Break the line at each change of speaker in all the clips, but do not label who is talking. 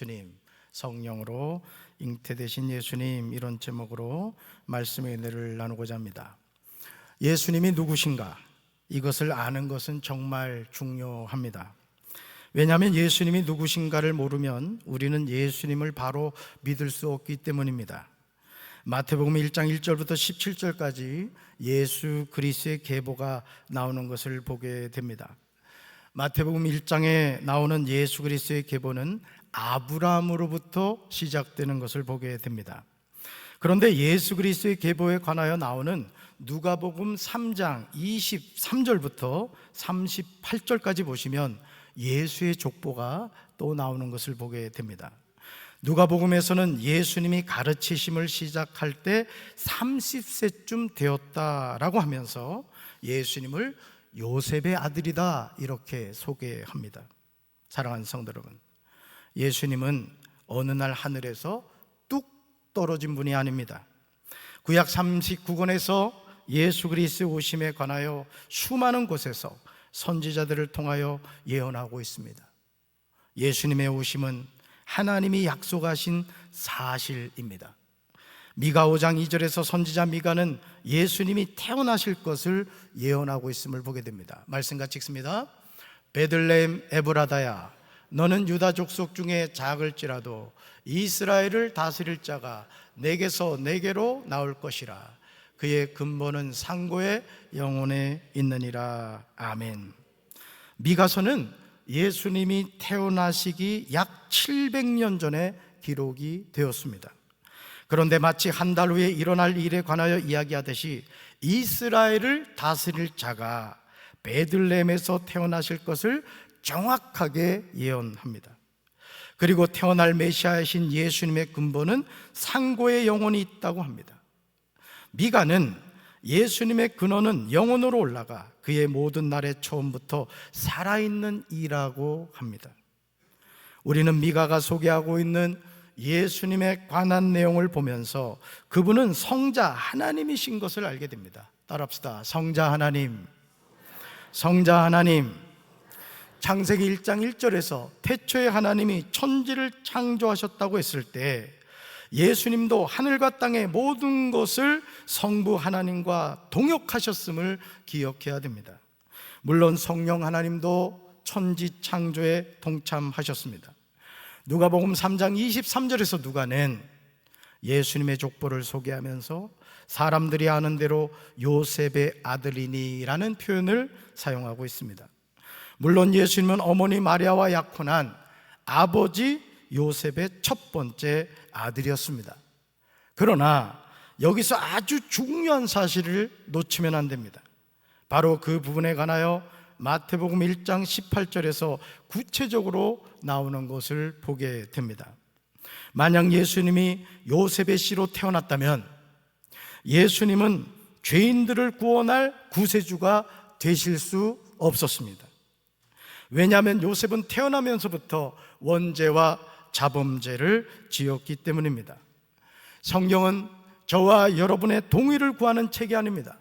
주님, 성령으로 잉태되신 예수님, 이런 제목으로 말씀의 은혜를 나누고자 합니다. 예수님이 누구신가? 이것을 아는 것은 정말 중요합니다. 왜냐하면 예수님이 누구신가를 모르면 우리는 예수님을 바로 믿을 수 없기 때문입니다. 마태복음 1장 1절부터 17절까지 예수 그리스도의 계보가 나오는 것을 보게 됩니다. 마태복음 1장에 나오는 예수 그리스도의 계보는 아브라함으로부터 시작되는 것을 보게 됩니다. 그런데 예수 그리스도의 계보에 관하여 나오는 누가복음 3장 23절부터 38절까지 보시면 예수의 족보가 또 나오는 것을 보게 됩니다. 누가복음에서는 예수님이 가르치심을 시작할 때 30세쯤 되었다라고 하면서 예수님을 요셉의 아들이다 이렇게 소개합니다. 사랑하는 성도 여러분, 예수님은 어느 날 하늘에서 뚝 떨어진 분이 아닙니다. 구약 39권에서 예수 그리스도의 오심에 관하여 수많은 곳에서 선지자들을 통하여 예언하고 있습니다. 예수님의 오심은 하나님이 약속하신 사실입니다. 미가 5장 2절에서 선지자 미가는 예수님이 태어나실 것을 예언하고 있음을 보게 됩니다. 말씀 같이 읽습니다. 베들레헴 에브라다야, 너는 유다 족속 중에 작을지라도 이스라엘을 다스릴 자가 내게서 내게로 나올 것이라. 그의 근본은 상고의 영혼에 있느니라. 아멘. 미가서는 예수님이 태어나시기 약 700년 전에 기록이 되었습니다. 그런데 마치 한 달 후에 일어날 일에 관하여 이야기하듯이 이스라엘을 다스릴 자가 베들레헴에서 태어나실 것을 정확하게 예언합니다. 그리고 태어날 메시아이신 예수님의 근본은 상고의 영혼이 있다고 합니다. 미가는 예수님의 근원은 영혼으로 올라가 그의 모든 날의 처음부터 살아있는 이라고 합니다. 우리는 미가가 소개하고 있는 예수님에 관한 내용을 보면서 그분은 성자 하나님이신 것을 알게 됩니다. 따라합시다. 성자 하나님, 성자 하나님. 창세기 1장 1절에서 태초에 하나님이 천지를 창조하셨다고 했을 때 예수님도 하늘과 땅의 모든 것을 성부 하나님과 동역하셨음을 기억해야 됩니다. 물론 성령 하나님도 천지 창조에 동참하셨습니다. 누가복음 3장 23절에서 누가는 예수님의 족보를 소개하면서 사람들이 아는 대로 요셉의 아들이니라는 표현을 사용하고 있습니다. 물론 예수님은 어머니 마리아와 약혼한 아버지 요셉의 첫 번째 아들이었습니다. 그러나 여기서 아주 중요한 사실을 놓치면 안 됩니다. 바로 그 부분에 관하여 마태복음 1장 18절에서 구체적으로 나오는 것을 보게 됩니다. 만약 예수님이 요셉의 씨로 태어났다면 예수님은 죄인들을 구원할 구세주가 되실 수 없었습니다. 왜냐하면 요셉은 태어나면서부터 원죄와 자범죄를 지었기 때문입니다. 성경은 저와 여러분의 동의를 구하는 책이 아닙니다.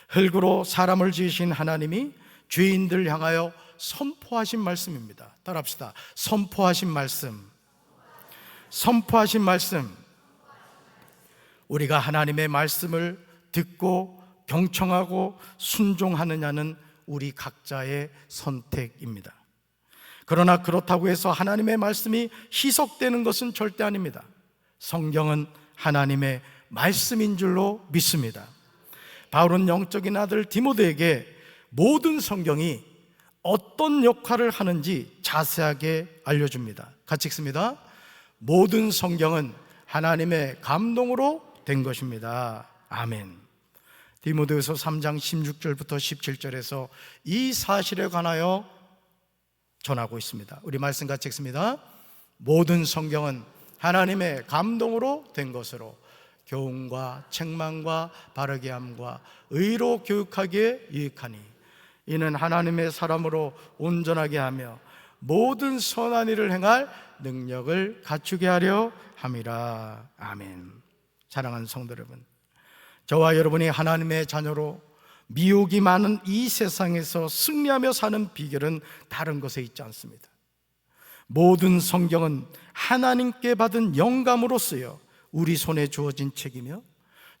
흙으로 사람을 지으신 하나님이 죄인들을 향하여 선포하신 말씀입니다. 따라합시다. 선포하신 말씀. 선포하신 말씀. 우리가 하나님의 말씀을 듣고 경청하고 순종하느냐는 우리 각자의 선택입니다. 그러나 그렇다고 해서 하나님의 말씀이 희석되는 것은 절대 아닙니다. 성경은 하나님의 말씀인 줄로 믿습니다. 바울은 영적인 아들 디모데에게 모든 성경이 어떤 역할을 하는지 자세하게 알려줍니다. 같이 읽습니다. 모든 성경은 하나님의 감동으로 된 것입니다. 아멘. 디모데후서 3장 16절부터 17절에서 이 사실에 관하여 전하고 있습니다. 우리 말씀 같이 읽습니다. 모든 성경은 하나님의 감동으로 된 것으로 교훈과 책망과 바르게 함과 의로 교육하기에 유익하니 이는 하나님의 사람으로 온전하게 하며 모든 선한 일을 행할 능력을 갖추게 하려 함이라. 아멘. 사랑하는 성도 여러분, 저와 여러분이 하나님의 자녀로 미혹이 많은 이 세상에서 승리하며 사는 비결은 다른 것에 있지 않습니다. 모든 성경은 하나님께 받은 영감으로 쓰여 우리 손에 주어진 책이며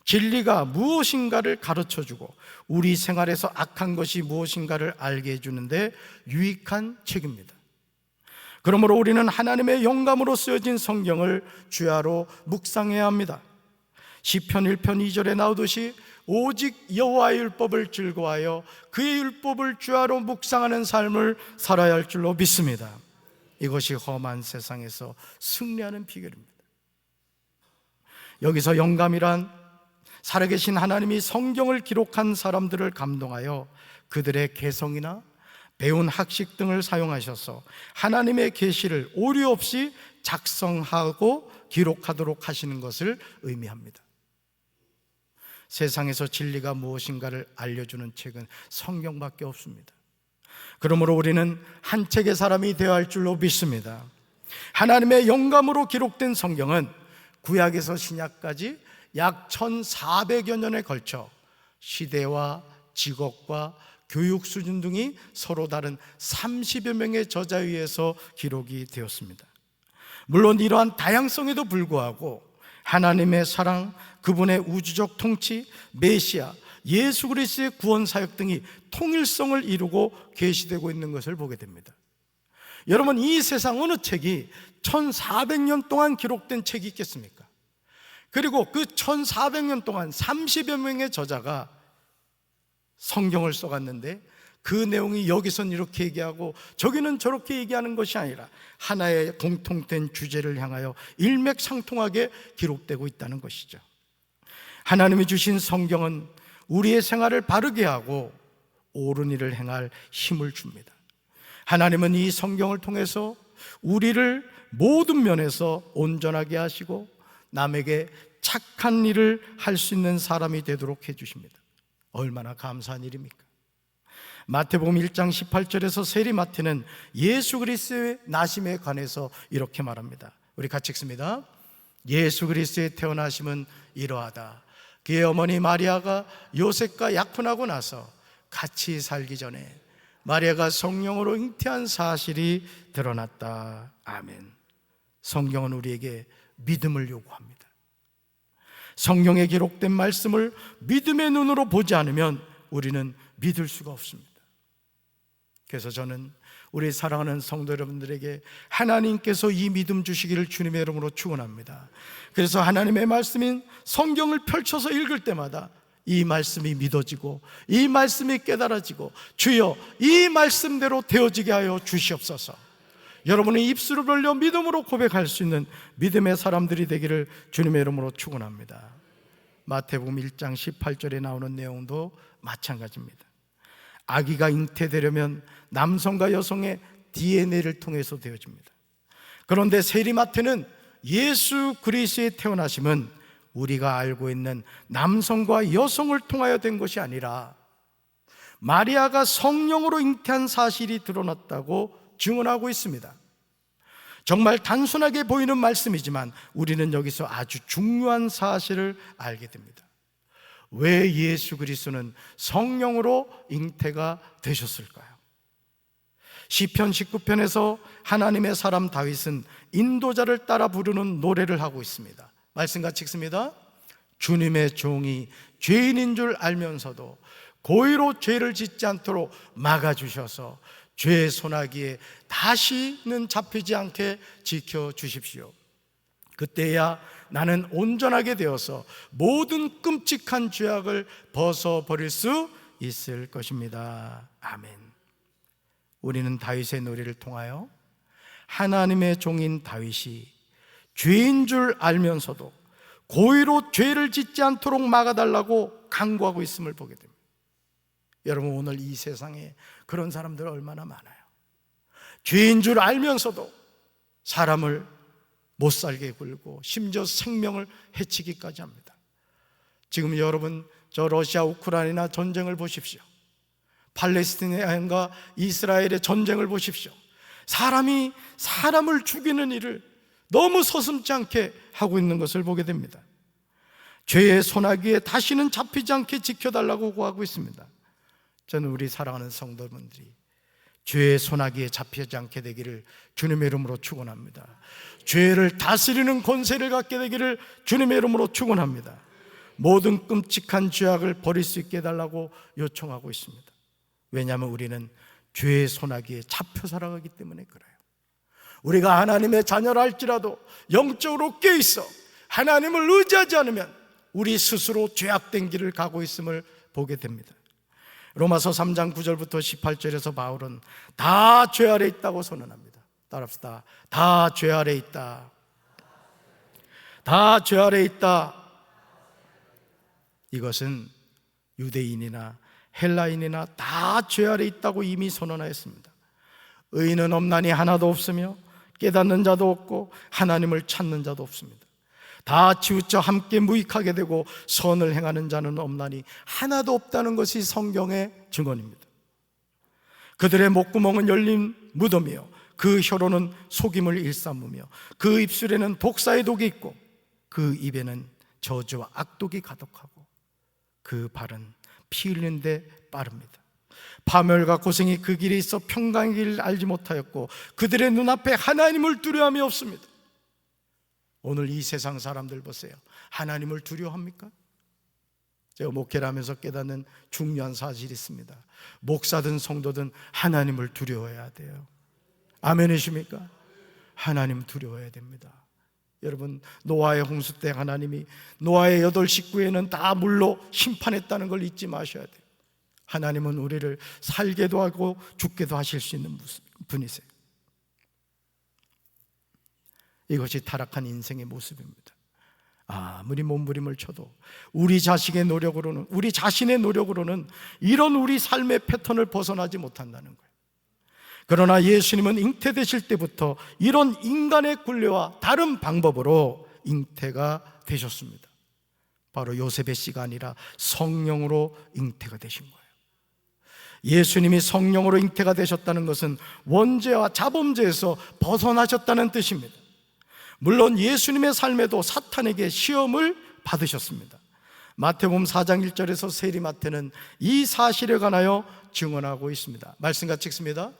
진리가 무엇인가를 가르쳐주고 우리 생활에서 악한 것이 무엇인가를 알게 해주는데 유익한 책입니다. 그러므로 우리는 하나님의 영감으로 쓰여진 성경을 주야로 묵상해야 합니다. 시편 1편 2절에 나오듯이 오직 여호와의 율법을 즐거워하여 그의 율법을 주야로 묵상하는 삶을 살아야 할 줄로 믿습니다. 이것이 험한 세상에서 승리하는 비결입니다. 여기서 영감이란 살아계신 하나님이 성경을 기록한 사람들을 감동하여 그들의 개성이나 배운 학식 등을 사용하셔서 하나님의 계시를 오류 없이 작성하고 기록하도록 하시는 것을 의미합니다. 세상에서 진리가 무엇인가를 알려주는 책은 성경밖에 없습니다. 그러므로 우리는 한 책의 사람이 되어야 할 줄로 믿습니다. 하나님의 영감으로 기록된 성경은 구약에서 신약까지 약 1400여 년에 걸쳐 시대와 직업과 교육 수준 등이 서로 다른 30여 명의 저자에 의해서 기록이 되었습니다. 물론 이러한 다양성에도 불구하고 하나님의 사랑, 그분의 우주적 통치, 메시아, 예수 그리스도의 구원 사역 등이 통일성을 이루고 계시되고 있는 것을 보게 됩니다. 여러분, 이 세상 어느 책이 1400년 동안 기록된 책이 있겠습니까? 그리고 그 1400년 동안 30여 명의 저자가 성경을 써갔는데 그 내용이 여기선 이렇게 얘기하고 저기는 저렇게 얘기하는 것이 아니라 하나의 공통된 주제를 향하여 일맥상통하게 기록되고 있다는 것이죠. 하나님이 주신 성경은 우리의 생활을 바르게 하고 옳은 일을 행할 힘을 줍니다. 하나님은 이 성경을 통해서 우리를 모든 면에서 온전하게 하시고 남에게 착한 일을 할 수 있는 사람이 되도록 해주십니다. 얼마나 감사한 일입니까? 마태복음 1장 18절에서 세리마태는 예수 그리스도의 나심에 관해서 이렇게 말합니다. 우리 같이 읽습니다. 예수 그리스도의 태어나심은 이러하다. 그의 어머니 마리아가 요셉과 약혼하고 나서 같이 살기 전에 마리아가 성령으로 잉태한 사실이 드러났다. 아멘. 성경은 우리에게 믿음을 요구합니다. 성경에 기록된 말씀을 믿음의 눈으로 보지 않으면 우리는 믿을 수가 없습니다. 그래서 저는 우리 사랑하는 성도 여러분들에게 하나님께서 이 믿음 주시기를 주님의 이름으로 축원합니다. 그래서 하나님의 말씀인 성경을 펼쳐서 읽을 때마다 이 말씀이 믿어지고 이 말씀이 깨달아지고 주여 이 말씀대로 되어지게 하여 주시옵소서. 여러분의 입술을 벌려 믿음으로 고백할 수 있는 믿음의 사람들이 되기를 주님의 이름으로 축원합니다. 마태복음 1장 18절에 나오는 내용도 마찬가지입니다. 아기가 잉태되려면 남성과 여성의 DNA를 통해서 되어집니다. 그런데 세리마태는 예수 그리스도의 태어나심은 우리가 알고 있는 남성과 여성을 통하여 된 것이 아니라 마리아가 성령으로 잉태한 사실이 드러났다고 증언하고 있습니다. 정말 단순하게 보이는 말씀이지만 우리는 여기서 아주 중요한 사실을 알게 됩니다. 왜 예수 그리스도는 성령으로 잉태가 되셨을까요? 시편 19편에서 하나님의 사람 다윗은 인도자를 따라 부르는 노래를 하고 있습니다. 말씀 같이 읽습니다. 주님의 종이 죄인인 줄 알면서도 고의로 죄를 짓지 않도록 막아주셔서 죄의 소나기에 다시는 잡히지 않게 지켜주십시오. 그때야 나는 온전하게 되어서 모든 끔찍한 죄악을 벗어버릴 수 있을 것입니다. 아멘. 우리는 다윗의 노래를 통하여 하나님의 종인 다윗이 죄인 줄 알면서도 고의로 죄를 짓지 않도록 막아달라고 간구하고 있음을 보게 됩니다. 여러분, 오늘 이 세상에 그런 사람들 얼마나 많아요. 죄인 줄 알면서도 사람을 못 살게 굴고 심지어 생명을 해치기까지 합니다. 지금 여러분 저 러시아 우크라이나 전쟁을 보십시오. 팔레스타인과 이스라엘의 전쟁을 보십시오. 사람이 사람을 죽이는 일을 너무 서슴지 않게 하고 있는 것을 보게 됩니다. 죄의 소나기에 다시는 잡히지 않게 지켜달라고 구하고 있습니다. 저는 우리 사랑하는 성도분들이 죄의 소나기에 잡히지 않게 되기를 주님의 이름으로 축원합니다. 죄를 다스리는 권세를 갖게 되기를 주님의 이름으로 축원합니다. 모든 끔찍한 죄악을 버릴 수 있게 해달라고 요청하고 있습니다. 왜냐하면 우리는 죄의 소나기에 잡혀 살아가기 때문에 그래요. 우리가 하나님의 자녀라 할지라도 영적으로 깨어있어 하나님을 의지하지 않으면 우리 스스로 죄악된 길을 가고 있음을 보게 됩니다. 로마서 3장 9절부터 18절에서 바울은 다 죄 아래 있다고 선언합니다. 따라합시다. 다 죄 아래 있다. 다 죄 아래 있다. 이것은 유대인이나 헬라인이나 다 죄 아래 있다고 이미 선언하였습니다. 의인은 없나니 하나도 없으며 깨닫는 자도 없고 하나님을 찾는 자도 없습니다. 다 치우쳐 함께 무익하게 되고 선을 행하는 자는 없나니 하나도 없다는 것이 성경의 증언입니다. 그들의 목구멍은 열린 무덤이요 그 혀로는 속임을 일삼으며 그 입술에는 독사의 독이 있고 그 입에는 저주와 악독이 가득하고 그 발은 피 흘리는 데 빠릅니다. 파멸과 고생이 그 길에 있어 평강의 길을 알지 못하였고 그들의 눈앞에 하나님을 두려움이 없습니다. 오늘 이 세상 사람들 보세요. 하나님을 두려워합니까? 제가 목회를 하면서 깨닫는 중요한 사실이 있습니다. 목사든 성도든 하나님을 두려워해야 돼요. 아멘이십니까? 하나님 두려워해야 됩니다. 여러분, 노아의 홍수 때 하나님이 노아의 8 식구에는 다 물로 심판했다는 걸 잊지 마셔야 돼요. 하나님은 우리를 살게도 하고 죽게도 하실 수 있는 분이세요. 이것이 타락한 인생의 모습입니다. 아무리 몸부림을 쳐도 우리 자신의 노력으로는 이런 우리 삶의 패턴을 벗어나지 못한다는 거예요. 그러나 예수님은 잉태되실 때부터 이런 인간의 굴레와 다른 방법으로 잉태가 되셨습니다. 바로 요셉의 씨가 아니라 성령으로 잉태가 되신 거예요. 예수님이 성령으로 잉태가 되셨다는 것은 원죄와 자범죄에서 벗어나셨다는 뜻입니다. 물론 예수님의 삶에도 사탄에게 시험을 받으셨습니다. 마태복음 4장 1절에서 세리마태는 이 사실에 관하여 증언하고 있습니다. 말씀 같이 읽습니다.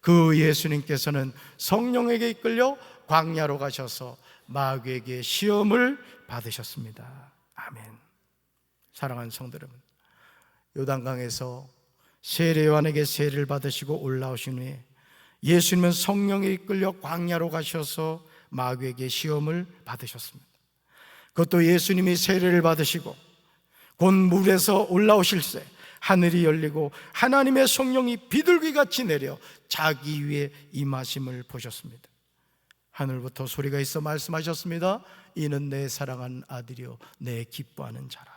그 예수님께서는 성령에게 이끌려 광야로 가셔서 마귀에게 시험을 받으셨습니다. 아멘. 사랑하는 성도 여러분, 요단강에서 세례요한에게 세례를 받으시고 올라오신 후에 예수님은 성령에 이끌려 광야로 가셔서 마귀에게 시험을 받으셨습니다. 그것도 예수님이 세례를 받으시고 곧 물에서 올라오실 때 하늘이 열리고 하나님의 성령이 비둘기같이 내려 자기 위에 임하심을 보셨습니다. 하늘부터 소리가 있어 말씀하셨습니다. 이는 내 사랑하는 아들이요 내 기뻐하는 자라.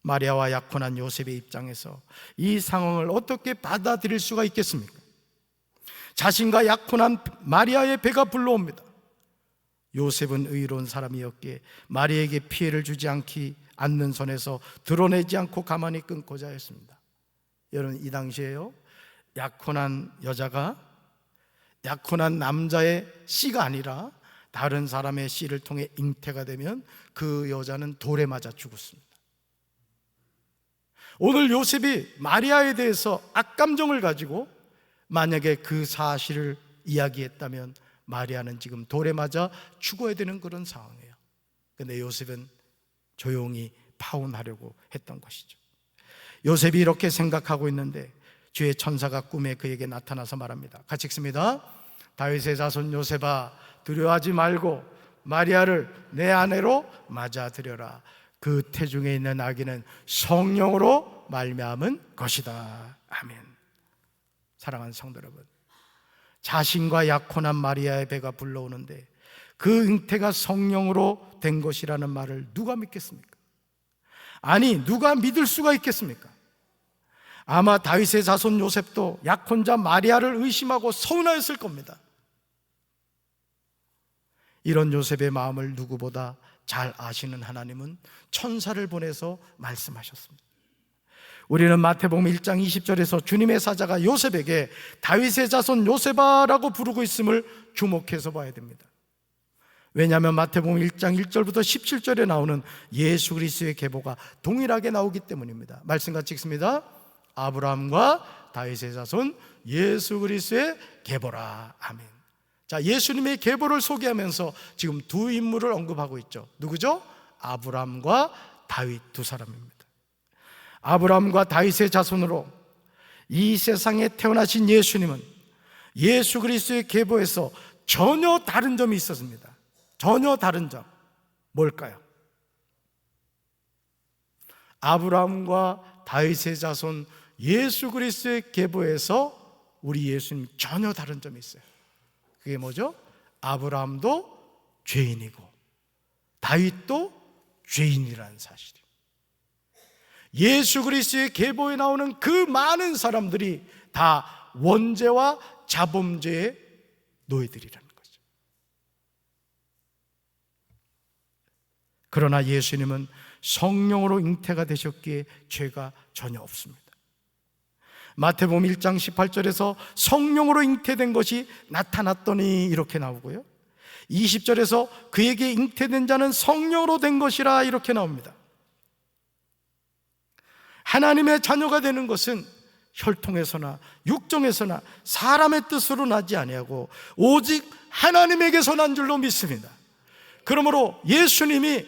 마리아와 약혼한 요셉의 입장에서 이 상황을 어떻게 받아들일 수가 있겠습니까? 자신과 약혼한 마리아의 배가 불러옵니다. 요셉은 의로운 사람이었기에 마리아에게 피해를 주지 않는 선에서 드러내지 않고 가만히 끊고자 했습니다. 여러분, 이 당시에요, 약혼한 여자가 약혼한 남자의 씨가 아니라 다른 사람의 씨를 통해 잉태가 되면 그 여자는 돌에 맞아 죽었습니다. 오늘 요셉이 마리아에 대해서 악감정을 가지고 만약에 그 사실을 이야기했다면 마리아는 지금 돌에 맞아 죽어야 되는 그런 상황이에요. 그런데 요셉은 조용히 파혼하려고 했던 것이죠. 요셉이 이렇게 생각하고 있는데 주의 천사가 꿈에 그에게 나타나서 말합니다. 같이 읽습니다. 다윗의 자손 요셉아, 두려워하지 말고 마리아를 내 아내로 맞아들여라. 그 태중에 있는 아기는 성령으로 말미암은 것이다. 아멘. 사랑하는 성도 여러분, 자신과 약혼한 마리아의 배가 불러오는데 그 잉태가 성령으로 된 것이라는 말을 누가 믿겠습니까? 아니, 누가 믿을 수가 있겠습니까? 아마 다윗의 자손 요셉도 약혼자 마리아를 의심하고 서운하였을 겁니다. 이런 요셉의 마음을 누구보다 잘 아시는 하나님은 천사를 보내서 말씀하셨습니다. 우리는 마태복음 1장 20절에서 주님의 사자가 요셉에게 다윗의 자손 요셉아라고 부르고 있음을 주목해서 봐야 됩니다. 왜냐하면 마태복음 1장 1절부터 17절에 나오는 예수 그리스도의 계보가 동일하게 나오기 때문입니다. 말씀 같이 읽습니다. 아브라함과 다윗의 자손 예수 그리스도의 계보라. 아멘. 자, 예수님의 계보를 소개하면서 지금 두 인물을 언급하고 있죠. 누구죠? 아브라함과 다윗 두 사람입니다. 아브라함과 다윗의 자손으로 이 세상에 태어나신 예수님은 예수 그리스도의 계보에서 전혀 다른 점이 있었습니다. 전혀 다른 점. 뭘까요? 아브라함과 다윗의 자손 예수 그리스도의 계보에서 우리 예수님 전혀 다른 점이 있어요. 그게 뭐죠? 아브라함도 죄인이고 다윗도 죄인이라는 사실이에요. 예수 그리스도의 계보에 나오는 그 많은 사람들이 다 원죄와 자범죄의 노예들이라는 거죠. 그러나 예수님은 성령으로 잉태가 되셨기에 죄가 전혀 없습니다. 마태복음 1장 18절에서 성령으로 잉태된 것이 나타났더니 이렇게 나오고요, 20절에서 그에게 잉태된 자는 성령으로 된 것이라 이렇게 나옵니다. 하나님의 자녀가 되는 것은 혈통에서나 육정에서나 사람의 뜻으로 나지 아니하고 오직 하나님에게서 난 줄로 믿습니다. 그러므로 예수님이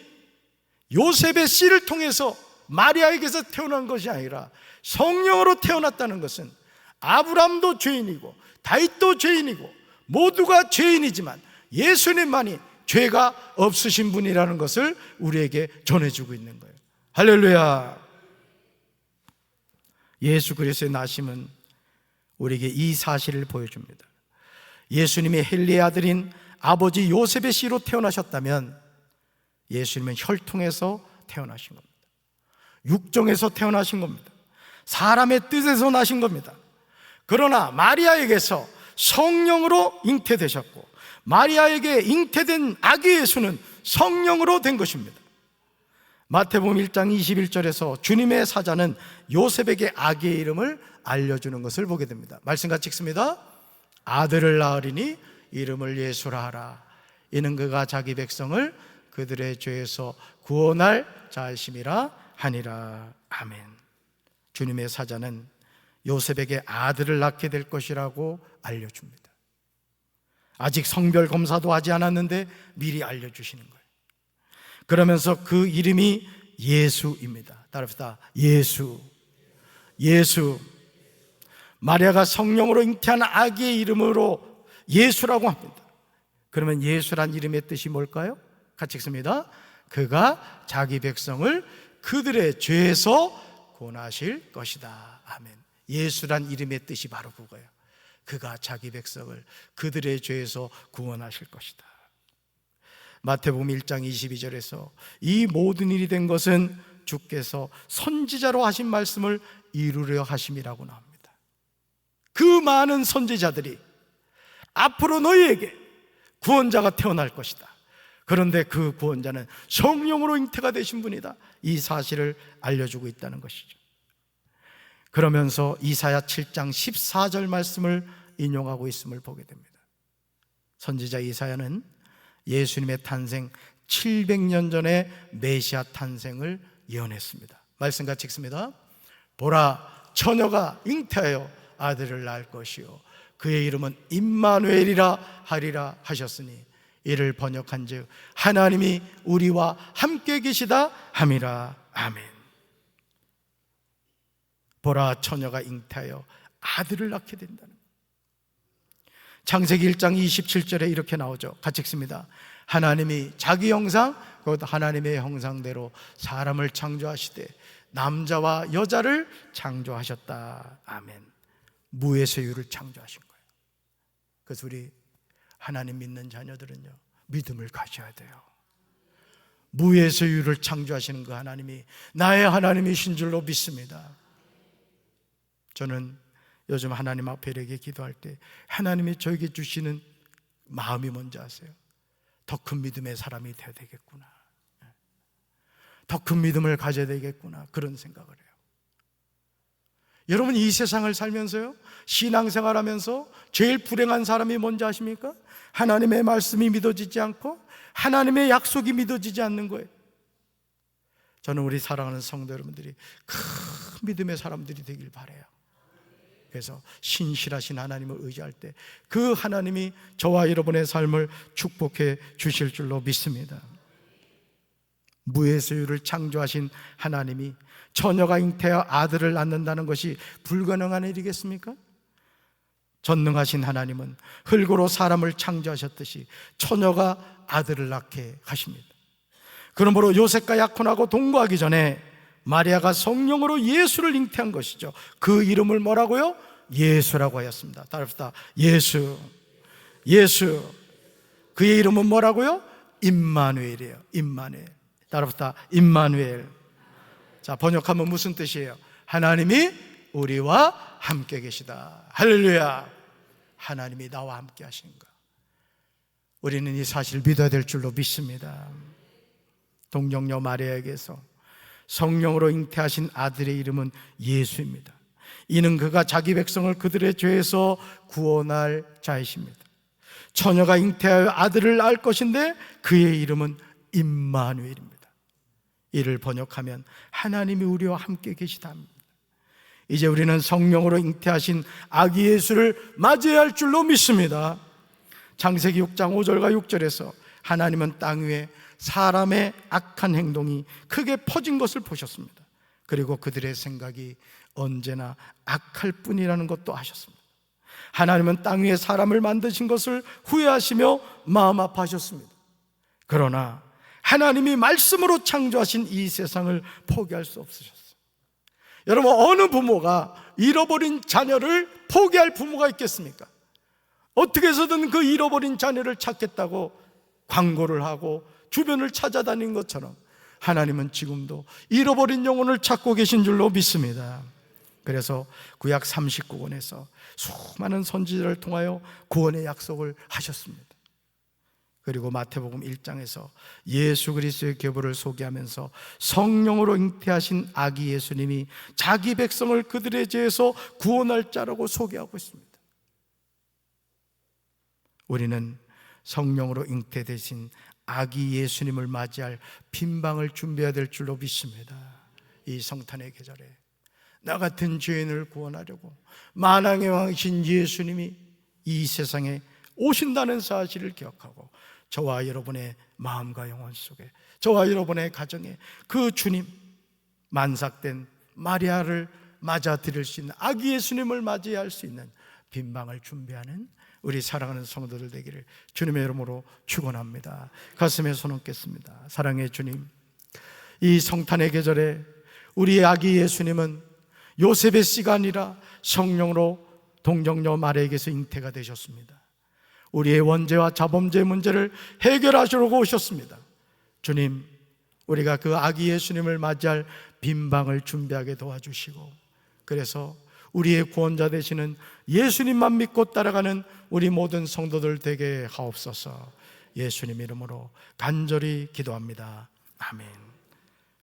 요셉의 씨를 통해서 마리아에게서 태어난 것이 아니라 성령으로 태어났다는 것은 아브라함도 죄인이고 다윗도 죄인이고 모두가 죄인이지만 예수님만이 죄가 없으신 분이라는 것을 우리에게 전해주고 있는 거예요. 할렐루야. 예수 그리스도의 나심은 우리에게 이 사실을 보여줍니다. 예수님이 헬리의 아들인 아버지 요셉의 씨로 태어나셨다면 예수님은 혈통에서 태어나신 겁니다. 육정에서 태어나신 겁니다. 사람의 뜻에서 나신 겁니다. 그러나 마리아에게서 성령으로 잉태되셨고 마리아에게 잉태된 아기 예수는 성령으로 된 것입니다. 마태복음 1장 21절에서 주님의 사자는 요셉에게 아기의 이름을 알려주는 것을 보게 됩니다. 말씀 같이 읽습니다. 아들을 낳으리니 이름을 예수라 하라. 이는 그가 자기 백성을 그들의 죄에서 구원할 자이심이라 하니라. 아멘. 주님의 사자는 요셉에게 아들을 낳게 될 것이라고 알려줍니다. 아직 성별 검사도 하지 않았는데 미리 알려주시는 거예요. 그러면서 그 이름이 예수입니다. 따라합시다. 예수. 예수. 마리아가 성령으로 잉태한 아기의 이름으로 예수라고 합니다. 그러면 예수란 이름의 뜻이 뭘까요? 같이 읽습니다. 그가 자기 백성을 그들의 죄에서 구원하실 것이다. 아멘. 예수란 이름의 뜻이 바로 그거예요. 그가 자기 백성을 그들의 죄에서 구원하실 것이다. 마태복음 1장 22절에서 이 모든 일이 된 것은 주께서 선지자로 하신 말씀을 이루려 하심이라고 나옵니다. 그 많은 선지자들이 앞으로 너희에게 구원자가 태어날 것이다. 그런데 그 구원자는 성령으로 잉태가 되신 분이다. 이 사실을 알려주고 있다는 것이죠. 그러면서 이사야 7장 14절 말씀을 인용하고 있음을 보게 됩니다. 선지자 이사야는 예수님의 탄생 700년 전에 메시아 탄생을 예언했습니다. 말씀 같이 읽습니다. 보라, 처녀가 잉태하여 아들을 낳을 것이요 그의 이름은 임마누엘이라 하리라 하셨으니 이를 번역한즉 하나님이 우리와 함께 계시다 함이라. 아멘. 보라, 처녀가 잉태하여 아들을 낳게 된다는 것. 창세기 1장 27절에 이렇게 나오죠. 같이 읽습니다. 하나님이 자기 형상 곧 하나님의 형상대로 사람을 창조하시되 남자와 여자를 창조하셨다. 아멘. 무의 세유를 창조하신 거예요. 그래서 우리 하나님 믿는 자녀들은요, 믿음을 가져야 돼요. 무의 세유를 창조하시는 그 하나님이 나의 하나님이신 줄로 믿습니다. 저는 요즘 하나님 앞에 이렇게 기도할 때 하나님이 저에게 주시는 마음이 뭔지 아세요? 더 큰 믿음의 사람이 되어야 되겠구나, 더 큰 믿음을 가져야 되겠구나, 그런 생각을 해요. 여러분, 이 세상을 살면서요, 신앙생활하면서 제일 불행한 사람이 뭔지 아십니까? 하나님의 말씀이 믿어지지 않고 하나님의 약속이 믿어지지 않는 거예요. 저는 우리 사랑하는 성도 여러분들이 큰 믿음의 사람들이 되길 바라요. 그래서 신실하신 하나님을 의지할 때 그 하나님이 저와 여러분의 삶을 축복해 주실 줄로 믿습니다. 무에서유를 창조하신 하나님이 처녀가 잉태하여 아들을 낳는다는 것이 불가능한 일이겠습니까? 전능하신 하나님은 흙으로 사람을 창조하셨듯이 처녀가 아들을 낳게 하십니다. 그러므로 요셉과 약혼하고 동거하기 전에 마리아가 성령으로 예수를 잉태한 것이죠. 그 이름을 뭐라고요? 예수라고 하였습니다. 따라합시다. 예수. 예수. 그의 이름은 뭐라고요? 임마누엘이에요. 임마누엘. 따라합시다. 임마누엘. 자, 번역하면 무슨 뜻이에요? 하나님이 우리와 함께 계시다. 할렐루야. 하나님이 나와 함께 하시는가. 우리는 이 사실을 믿어야 될 줄로 믿습니다. 동정녀 마리아에게서 성령으로 잉태하신 아들의 이름은 예수입니다. 이는 그가 자기 백성을 그들의 죄에서 구원할 자이십니다. 처녀가 잉태하여 아들을 낳을 것인데 그의 이름은 임마누엘입니다. 이를 번역하면 하나님이 우리와 함께 계시다 합니다. 이제 우리는 성령으로 잉태하신 아기 예수를 맞이해야 할 줄로 믿습니다. 창세기 6장 5절과 6절에서 하나님은 땅 위에 사람의 악한 행동이 크게 퍼진 것을 보셨습니다. 그리고 그들의 생각이 언제나 악할 뿐이라는 것도 아셨습니다. 하나님은 땅 위에 사람을 만드신 것을 후회하시며 마음 아파하셨습니다. 그러나 하나님이 말씀으로 창조하신 이 세상을 포기할 수 없으셨어요. 여러분, 어느 부모가 잃어버린 자녀를 포기할 부모가 있겠습니까? 어떻게 해서든 그 잃어버린 자녀를 찾겠다고 광고를 하고 주변을 찾아다닌 것처럼 하나님은 지금도 잃어버린 영혼을 찾고 계신 줄로 믿습니다. 그래서 구약 39권에서 수많은 선지자를 통하여 구원의 약속을 하셨습니다. 그리고 마태복음 1장에서 예수 그리스도의 계보를 소개하면서 성령으로 잉태하신 아기 예수님이 자기 백성을 그들의 죄에서 구원할 자라고 소개하고 있습니다. 우리는 성령으로 잉태되신 아기 예수님을 맞이할 빈방을 준비해야 될 줄로 믿습니다. 이 성탄의 계절에 나 같은 죄인을 구원하려고 만왕의 왕이신 예수님이 이 세상에 오신다는 사실을 기억하고 저와 여러분의 마음과 영혼 속에, 저와 여러분의 가정에 그 주님, 만삭된 마리아를 맞아들일 수 있는 아기 예수님을 맞이할 수 있는 빈방을 준비하는 우리 사랑하는 성도들 되기를 주님의 이름으로 축원합니다. 가슴에 손 얹겠습니다. 사랑의 주님, 이 성탄의 계절에 우리의 아기 예수님은 요셉의 씨가 아니라 성령으로 동정녀 마리아에게서 잉태가 되셨습니다. 우리의 원죄와 자범죄 문제를 해결하시려고 오셨습니다. 주님, 우리가 그 아기 예수님을 맞이할 빈방을 준비하게 도와주시고, 그래서 우리의 구원자 되시는 예수님만 믿고 따라가는 우리 모든 성도들 되게 하옵소서. 예수님 이름으로 간절히 기도합니다. 아멘.